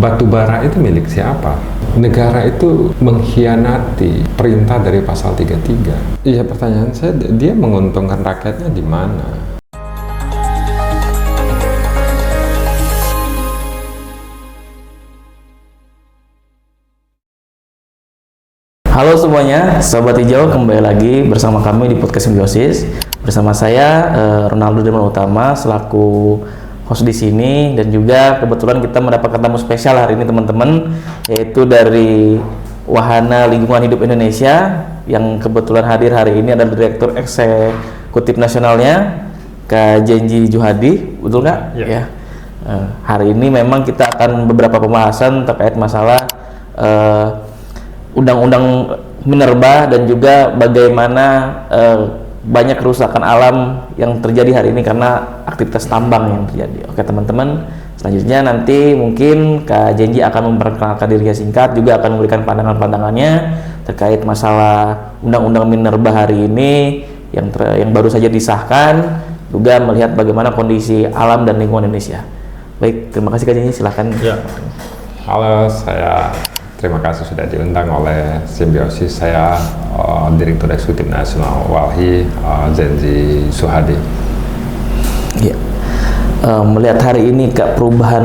batu bara itu milik siapa? Negara itu mengkhianati perintah dari pasal 33. Iya, pertanyaan saya, dia menguntungkan rakyatnya di mana? Halo semuanya, Sobat Hijau, kembali lagi bersama kami di Podcast Simbiosis. Bersama saya Ronaldo Dirman Utama selaku host di sini, dan juga kebetulan kita mendapat tamu spesial hari ini teman-teman, yaitu dari Wahana Lingkungan Hidup Indonesia, yang kebetulan hadir hari ini adalah Direktur Eksekutif Nasionalnya, Kak Zenzi Juhadi, betul nggak? Ya. Hari ini memang kita akan beberapa pembahasan terkait masalah Undang-Undang Minerba dan juga bagaimana banyak kerusakan alam yang terjadi hari ini karena aktivitas tambang yang terjadi. Oke teman-teman, selanjutnya nanti mungkin Kak Zenzi akan memperkenalkan dirinya singkat, juga akan memberikan pandangan-pandangannya terkait masalah Undang-Undang Minerba hari ini yang baru saja disahkan, juga melihat bagaimana kondisi alam dan lingkungan Indonesia. Baik, terima kasih Kak Zenzi, silahkan. Ya. Halo, terima kasih sudah diundang oleh Simbiosis. Saya Direktur Eksekutif Nasional WALHI, Zenzi Juhadi. Ya. Melihat hari ini Kak, perubahan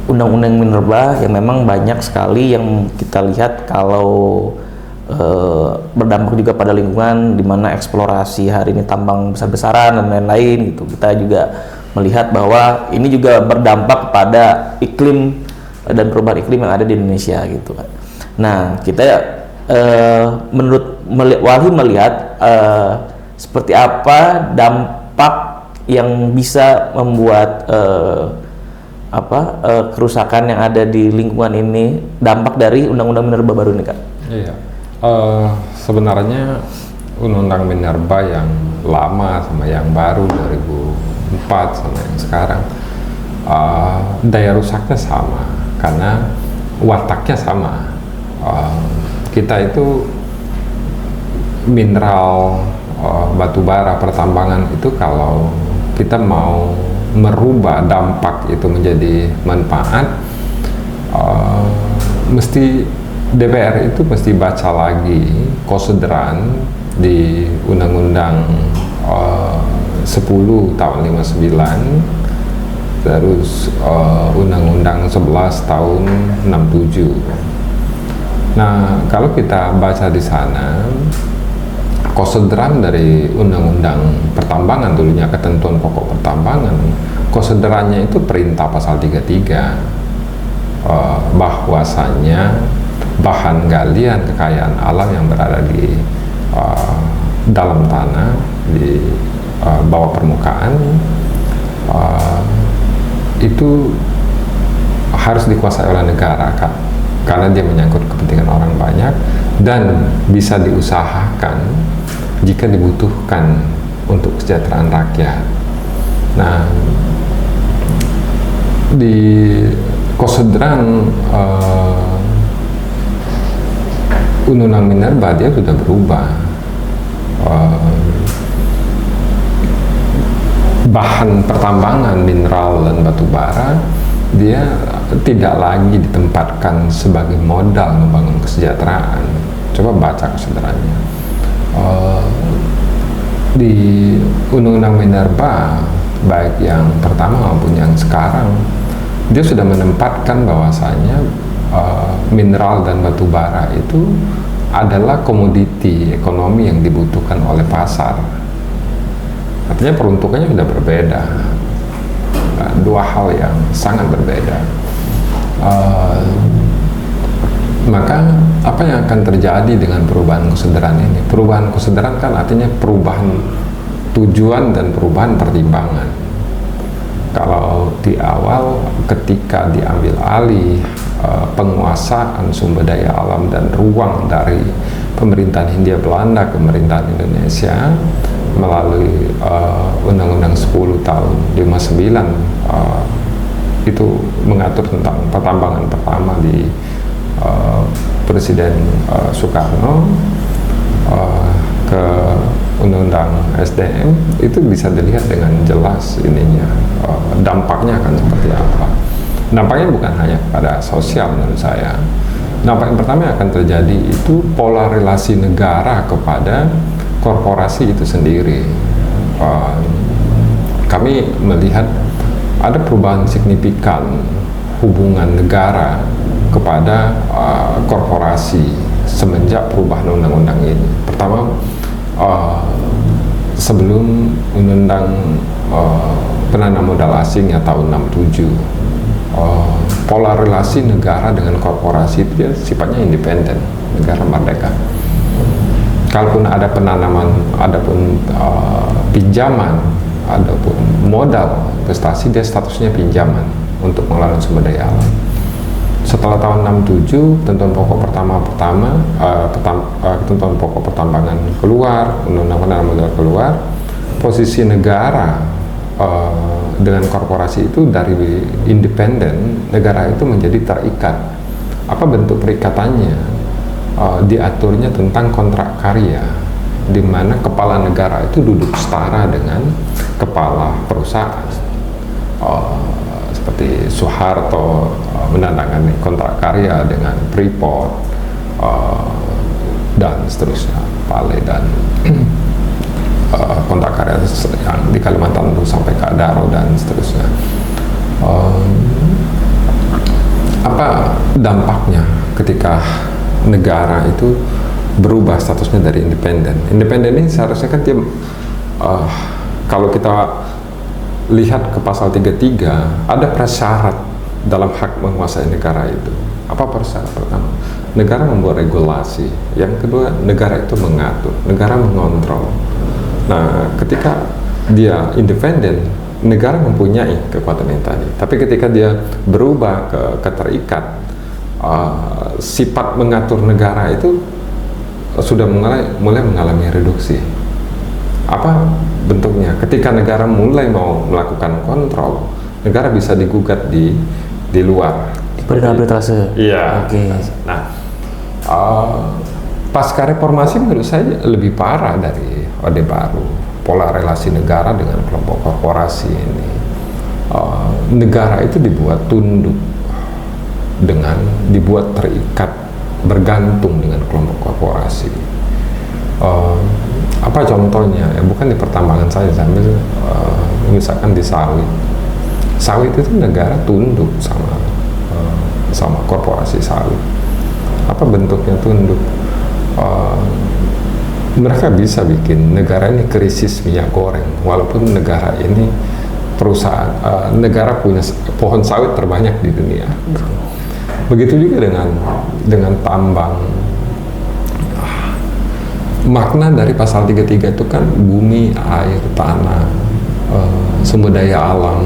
Undang-Undang Minerba yang memang banyak sekali yang kita lihat kalau berdampak juga pada lingkungan, di mana eksplorasi hari ini tambang besar-besaran dan lain-lain gitu. Kita juga melihat bahwa ini juga berdampak pada iklim dan perubahan iklim yang ada di Indonesia gitu kan. Nah, kita menurut WALHI melihat seperti apa dampak yang bisa membuat kerusakan yang ada di lingkungan ini, dampak dari Undang-Undang Minerba baru ini, Kak. Iya. Sebenarnya Undang-Undang Minerba yang lama sama yang baru 2004 sama yang sekarang daya rusaknya sama, karena wataknya sama. Kita itu mineral batu bara pertambangan itu, kalau kita mau merubah dampak itu menjadi manfaat, mesti DPR itu mesti baca lagi konsideran di Undang-Undang 10 tahun 59, terus Undang-Undang 11 tahun 67. Nah, kalau kita baca di sana konsideran dari Undang-Undang Pertambangan, dulunya Ketentuan Pokok Pertambangan, konsiderannya itu perintah pasal 33, bahwasannya bahan galian kekayaan alam yang berada di dalam tanah, di bawah permukaan, itu harus dikuasai oleh negara, Kak, karena dia menyangkut kepentingan orang banyak dan bisa diusahakan jika dibutuhkan untuk kesejahteraan rakyat. Nah, di konsideran Undang-Undang Minerba dia sudah berubah. Bahan pertambangan, mineral dan batu bara, dia tidak lagi ditempatkan sebagai modal membangun kesejahteraan. Coba baca konsiderannya. Di Undang-Undang Minerba, baik yang pertama maupun yang sekarang, dia sudah menempatkan bahwasanya mineral dan batu bara itu adalah komoditi ekonomi yang dibutuhkan oleh pasar. Artinya peruntukannya sudah berbeda, dua hal yang sangat berbeda. Maka apa yang akan terjadi dengan perubahan konsideran ini? Perubahan konsideran kan artinya perubahan tujuan dan perubahan pertimbangan. Kalau di awal ketika diambil alih penguasaan sumber daya alam dan ruang dari pemerintahan Hindia Belanda ke pemerintahan Indonesia melalui Undang-Undang 10 tahun 59, itu mengatur tentang pertambangan pertama di Presiden Soekarno, ke Undang-Undang SDM, itu bisa dilihat dengan jelas ininya, dampaknya akan seperti apa. Nampaknya bukan hanya pada sosial menurut saya. Nampak yang pertama yang akan terjadi itu pola relasi negara kepada korporasi itu sendiri. Kami melihat ada perubahan signifikan hubungan negara kepada korporasi semenjak perubahan undang-undang ini. Pertama, sebelum undang-undang penanam modal asing ya tahun 67, pola relasi negara dengan korporasi itu dia sifatnya independen, negara merdeka. Kalaupun ada penanaman, adapun pinjaman, adapun modal investasi, dia statusnya pinjaman untuk pengelolaan sumber daya alam. Setelah tahun 67, ketentuan pokok ketentuan pokok pertambangan keluar, undang-undang penanaman modal keluar, posisi negara dengan korporasi itu dari independen, negara itu menjadi terikat. Apa bentuk perikatannya? Diaturnya tentang kontrak karya, di mana kepala negara itu duduk setara dengan kepala perusahaan. Seperti Soeharto menandatangani kontrak karya dengan Freeport dan seterusnya, Vale dan kontrak karya yang di Kalimantan itu sampai ke Adaro dan seterusnya. Apa dampaknya ketika negara itu berubah statusnya dari independen? Independen ini seharusnya kan dia kalau kita lihat ke pasal 33 ada prasyarat dalam hak menguasai negara itu. Apa prasyarat? Pertama, negara membuat regulasi. Yang kedua, negara itu mengatur, negara mengontrol. Nah, ketika dia independen, negara mempunyai kekuatan yang tadi. Tapi ketika dia berubah ke terikat, sifat mengatur negara itu sudah mulai mengalami reduksi. Apa bentuknya? Ketika negara mulai mau melakukan kontrol, negara bisa digugat di luar. Peradilan arbitrase. Iya. Oke. Nah, pasca reformasi menurut saya lebih parah dari Orde Baru. Pola relasi negara dengan kelompok korporasi ini, negara itu dibuat tunduk, dibuat terikat, bergantung dengan kelompok korporasi. Apa contohnya? Ya, bukan di pertambangan saja, sampai misalkan di sawit. Sawit itu negara tunduk sama korporasi sawit. Apa bentuknya tunduk? Mereka bisa bikin negara ini krisis minyak goreng, walaupun negara ini negara punya pohon sawit terbanyak di dunia. Begitu juga dengan tambang. Makna dari pasal 33 itu kan bumi, air, tanah, sumber daya alam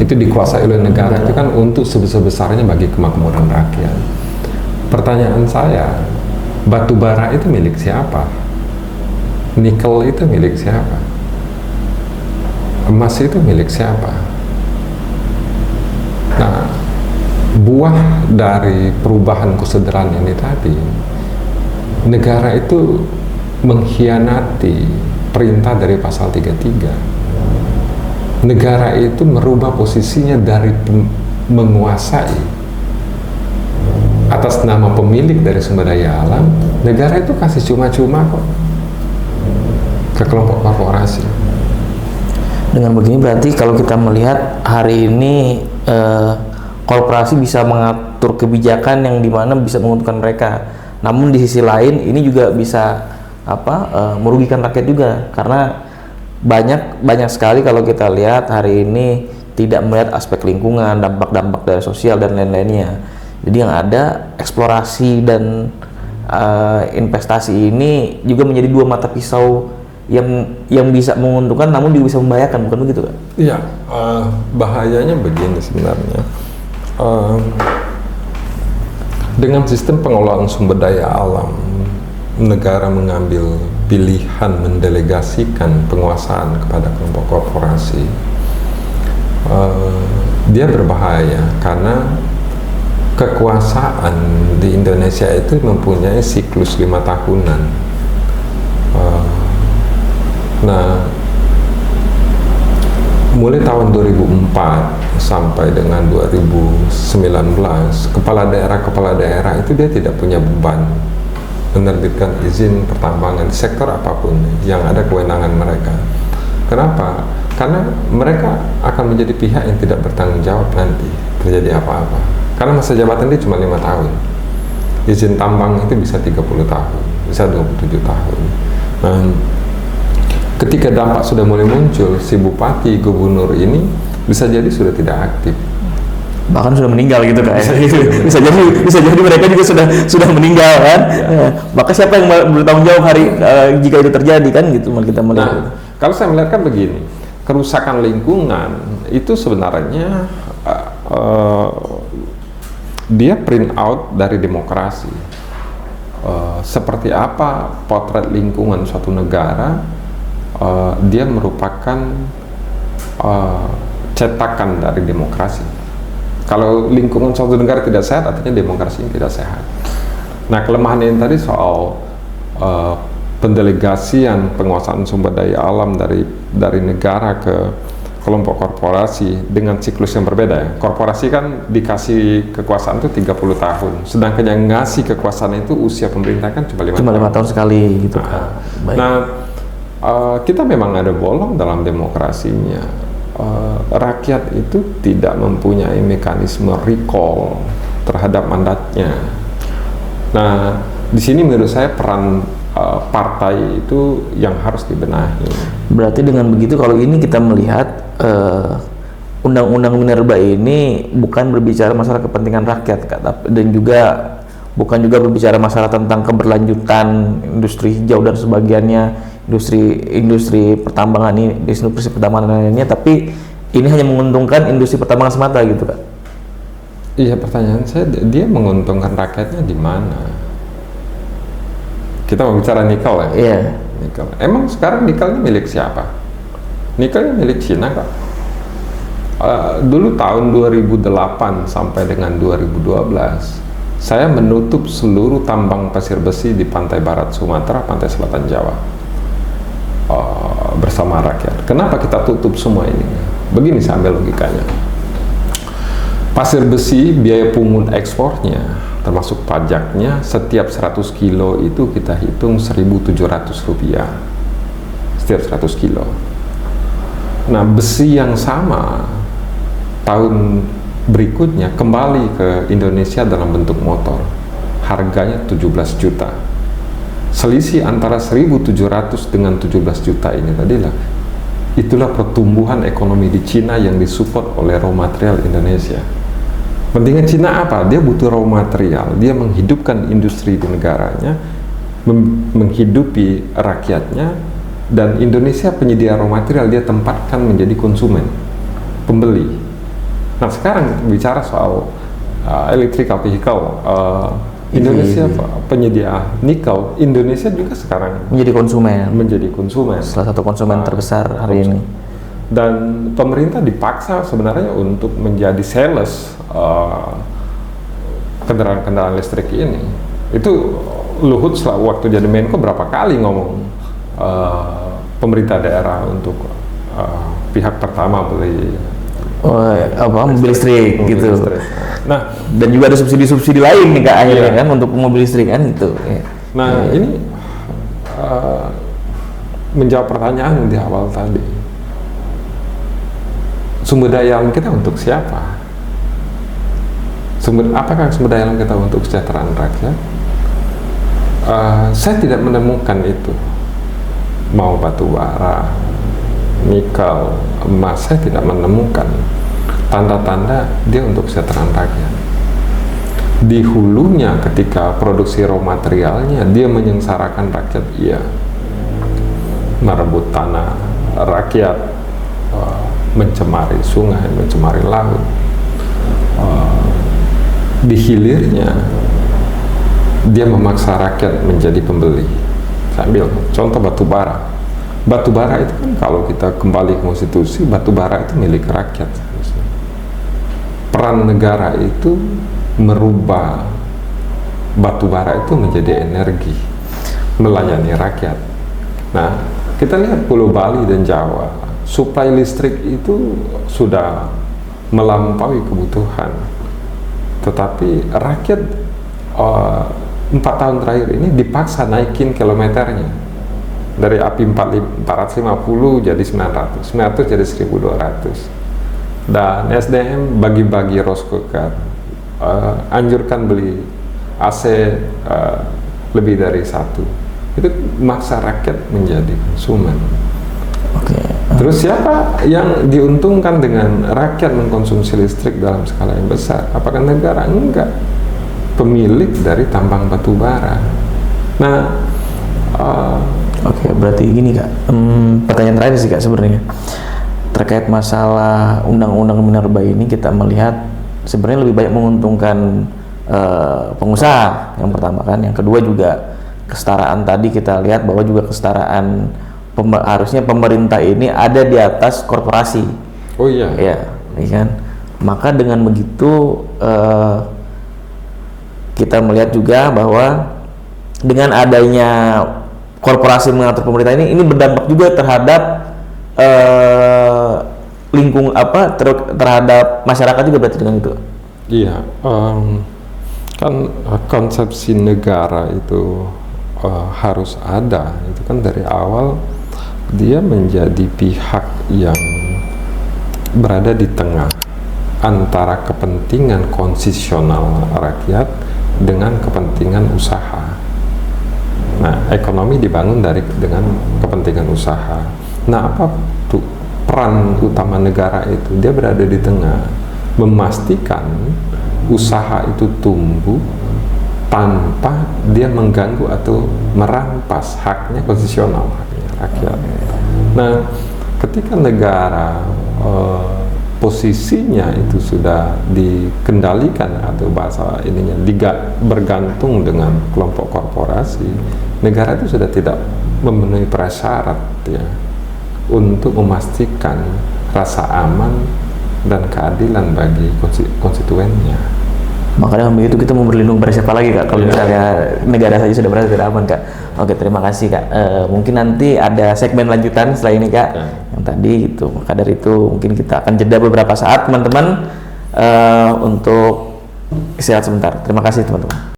itu dikuasai oleh negara itu kan untuk sebesar-besarnya bagi kemakmuran rakyat. Pertanyaan saya, batu bara itu milik siapa? Nikel itu milik siapa? Emas itu milik siapa? Nah, buah dari perubahan kesadaran ini tadi, negara itu mengkhianati perintah dari pasal 33. Negara itu merubah posisinya dari menguasai atas nama pemilik dari sumber daya alam. Negara itu kasih cuma-cuma kok ke kelompok korporasi. Dengan begini berarti kalau kita melihat hari ini korporasi bisa mengatur kebijakan yang dimana bisa menguntungkan mereka. Namun di sisi lain ini juga bisa merugikan rakyat juga, karena banyak sekali kalau kita lihat hari ini tidak melihat aspek lingkungan, dampak-dampak dari sosial dan lain-lainnya. Jadi yang ada eksplorasi dan investasi ini juga menjadi dua mata pisau yang bisa menguntungkan namun juga bisa membahayakan, bukan begitu Kak? Iya, bahayanya begini sebenarnya. Dengan sistem pengelolaan sumber daya alam, negara mengambil pilihan mendelegasikan penguasaan kepada kelompok korporasi. Dia berbahaya karena kekuasaan di Indonesia itu mempunyai siklus 5 tahunan. Nah, mulai tahun 2004 sampai dengan 2019, kepala daerah itu dia tidak punya beban menerbitkan izin pertambangan di sektor apapun yang ada kewenangan mereka. Kenapa? Karena mereka akan menjadi pihak yang tidak bertanggung jawab nanti terjadi apa-apa. Karena masa jabatan dia cuma 5 tahun. Izin tambang itu bisa 30 tahun, bisa 27 tahun. Nah, ketika dampak sudah mulai muncul, si bupati, gubernur ini bisa jadi sudah tidak aktif, bahkan sudah meninggal gitu kan. Bisa jadi mereka juga sudah meninggal kan. Ya. Maka siapa yang bertanggung jawab jika itu terjadi kan gitu kita melihat. Nah, kalau saya melihat kan begini, kerusakan lingkungan itu sebenarnya dia print out dari demokrasi. Seperti apa potret lingkungan suatu negara, dia merupakan cetakan dari demokrasi. Kalau lingkungan suatu negara tidak sehat, artinya demokrasi tidak sehat. Nah, kelemahan ini tadi soal pendelegasian penguasaan sumber daya alam dari negara ke kelompok korporasi dengan siklus yang berbeda ya. Korporasi kan dikasih kekuasaan itu 30 tahun, sedangkan yang ngasih kekuasaan itu usia pemerintah kan cuma 5 tahun sekali gitu kan. Kita memang ada bolong dalam demokrasinya. Rakyat itu tidak mempunyai mekanisme recall terhadap mandatnya. Nah, di sini menurut saya peran partai itu yang harus dibenahi. Berarti dengan begitu, kalau ini kita melihat Undang-Undang Minerba ini bukan berbicara masalah kepentingan rakyat, dan juga bukan juga berbicara masalah tentang keberlanjutan industri hijau dan sebagiannya, industri pertambangan ini, industri pertambangan lainnya, tapi ini hanya menguntungkan industri pertambangan semata gitu Kak. Iya, pertanyaan saya, dia menguntungkan rakyatnya di mana? Kita mau bicara nikel ya? Iya. Nikel. Emang sekarang nikelnya milik siapa? Nikelnya milik Cina Kak. Dulu tahun 2008 sampai dengan 2012, saya menutup seluruh tambang pasir besi di pantai barat Sumatera, pantai selatan Jawa. Bersama rakyat. Kenapa kita tutup semua ini? Begini saya ambil logikanya. Pasir besi, biaya pungut ekspornya termasuk pajaknya, setiap 100 kilo itu kita hitung 1.700 rupiah setiap 100 kilo. Nah, besi yang sama tahun berikutnya kembali ke Indonesia dalam bentuk motor, harganya 17 juta. Selisih antara 1.700 dengan 17 juta ini tadilah, itulah pertumbuhan ekonomi di Cina yang disupport oleh raw material Indonesia. Pentingnya Cina apa? Dia butuh raw material, dia menghidupkan industri di negaranya, menghidupi rakyatnya, dan Indonesia penyedia raw material, dia tempatkan menjadi konsumen, pembeli. Nah, sekarang bicara soal electrical vehicle, Indonesia penyedia nikel, Indonesia juga sekarang menjadi konsumen, salah satu konsumen terbesar hari ini. Dan pemerintah dipaksa sebenarnya untuk menjadi sales kendaraan-kendaraan listrik ini. Itu Luhut waktu jadi Menko berapa kali ngomong pemerintah daerah untuk pihak pertama beli mobil listrik gitu. Listrik. Nah, dan juga ada subsidi-subsidi lain nih Kak akhirnya kan untuk mobil listrik kan gitu. Nah, ini menjawab pertanyaan di awal tadi. Sumber daya alam kita untuk siapa? Apakah sumber daya alam kita untuk kesejahteraan rakyat? Saya tidak menemukan itu. Mau batu bara, nikel, emas, saya tidak menemukan tanda-tanda dia untuk kesejahteraan rakyat. Di hulunya ketika produksi raw materialnya, dia menyengsarakan rakyat, iya. Merebut tanah rakyat, mencemari sungai, mencemari laut. Di hilirnya, dia memaksa rakyat menjadi pembeli. Saya ambil contoh batu bara. Batu bara itu kan kalau kita kembali ke konstitusi, batu bara itu milik rakyat. Peran negara itu merubah batu bara itu menjadi energi, melayani rakyat. Nah, kita lihat Pulau Bali dan Jawa, suplai listrik itu sudah melampaui kebutuhan. Tetapi rakyat 4 tahun terakhir ini dipaksa naikin kilometernya dari API 450 jadi 900 jadi 1200, dan SDM bagi-bagi roskokan, anjurkan beli AC lebih dari satu. Itu maksa rakyat menjadi konsumen. Terus siapa yang diuntungkan dengan rakyat mengkonsumsi listrik dalam skala yang besar? Apakah negara? Enggak. Pemilik dari tambang batu bara. Nah, berarti gini Kak, pertanyaan terakhir sih Kak sebenarnya terkait masalah undang-undang minerba ini. Kita melihat sebenarnya lebih banyak menguntungkan pengusaha yang pertama kan, yang kedua juga kesetaraan. Tadi kita lihat bahwa juga kesetaraan harusnya pemerintah ini ada di atas korporasi. Oh iya. Ya, kan. Maka dengan begitu kita melihat juga bahwa dengan adanya korporasi mengatur pemerintah ini berdampak juga terhadap terhadap masyarakat juga berarti dengan itu. Iya, kan konsepsi negara itu harus ada. Itu kan dari awal dia menjadi pihak yang berada di tengah antara kepentingan konstitusional rakyat dengan kepentingan usaha. Nah, ekonomi dibangun dengan kepentingan usaha. Nah, apa tuh peran utama negara itu? Dia berada di tengah, memastikan usaha itu tumbuh tanpa dia mengganggu atau merampas haknya konstitusional, haknya rakyat. Nah, ketika negara posisinya itu sudah dikendalikan atau bahasa ininya bergantung dengan kelompok korporasi, negara itu sudah tidak memenuhi prasyarat ya untuk memastikan rasa aman dan keadilan bagi konstituennya. Makanya begitu kita mau berlindung pada siapa lagi Kak kalau misalnya negara saja sudah merasa tidak aman Kak. Oke, terima kasih Kak. Mungkin nanti ada segmen lanjutan setelah ini Kak. Yang tadi gitu. Maka dari itu mungkin kita akan jeda beberapa saat teman-teman untuk istirahat sebentar. Terima kasih teman-teman.